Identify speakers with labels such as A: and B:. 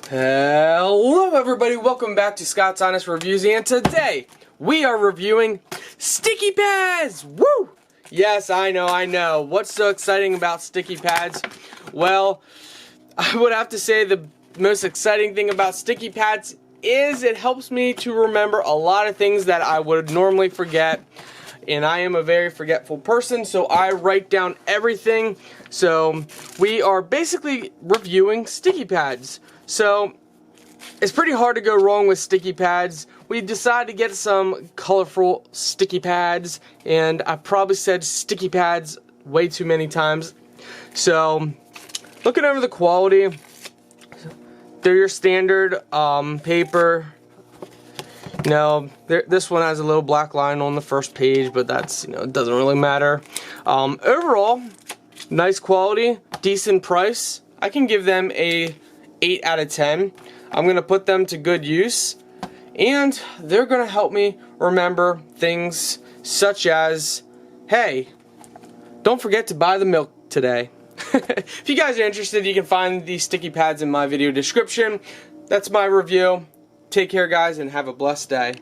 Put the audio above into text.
A: Hello everybody, welcome back to Scott's Honest Reviews, and today we are reviewing sticky pads! Woo! Yes, I know. What's so exciting about sticky pads? Well, I would have to say the most exciting thing about sticky pads is it helps me to remember a lot of things that I would normally forget. And I am a very forgetful person, so I write down everything. So we are basically reviewing sticky pads. So it's pretty hard to go wrong with sticky pads. We decided to get some colorful sticky pads, and I probably said sticky pads way too many times. So looking over the quality, they're your standard paper. No, this one has a little black line on the first page, but that's, it doesn't really matter. Overall, nice quality, decent price. I can give them a 8 out of 10. I'm going to put them to good use, and they're going to help me remember things such as, hey, don't forget to buy the milk today. If you guys are interested, you can find these sticky pads in my video description. That's my review. Take care, guys, and have a blessed day.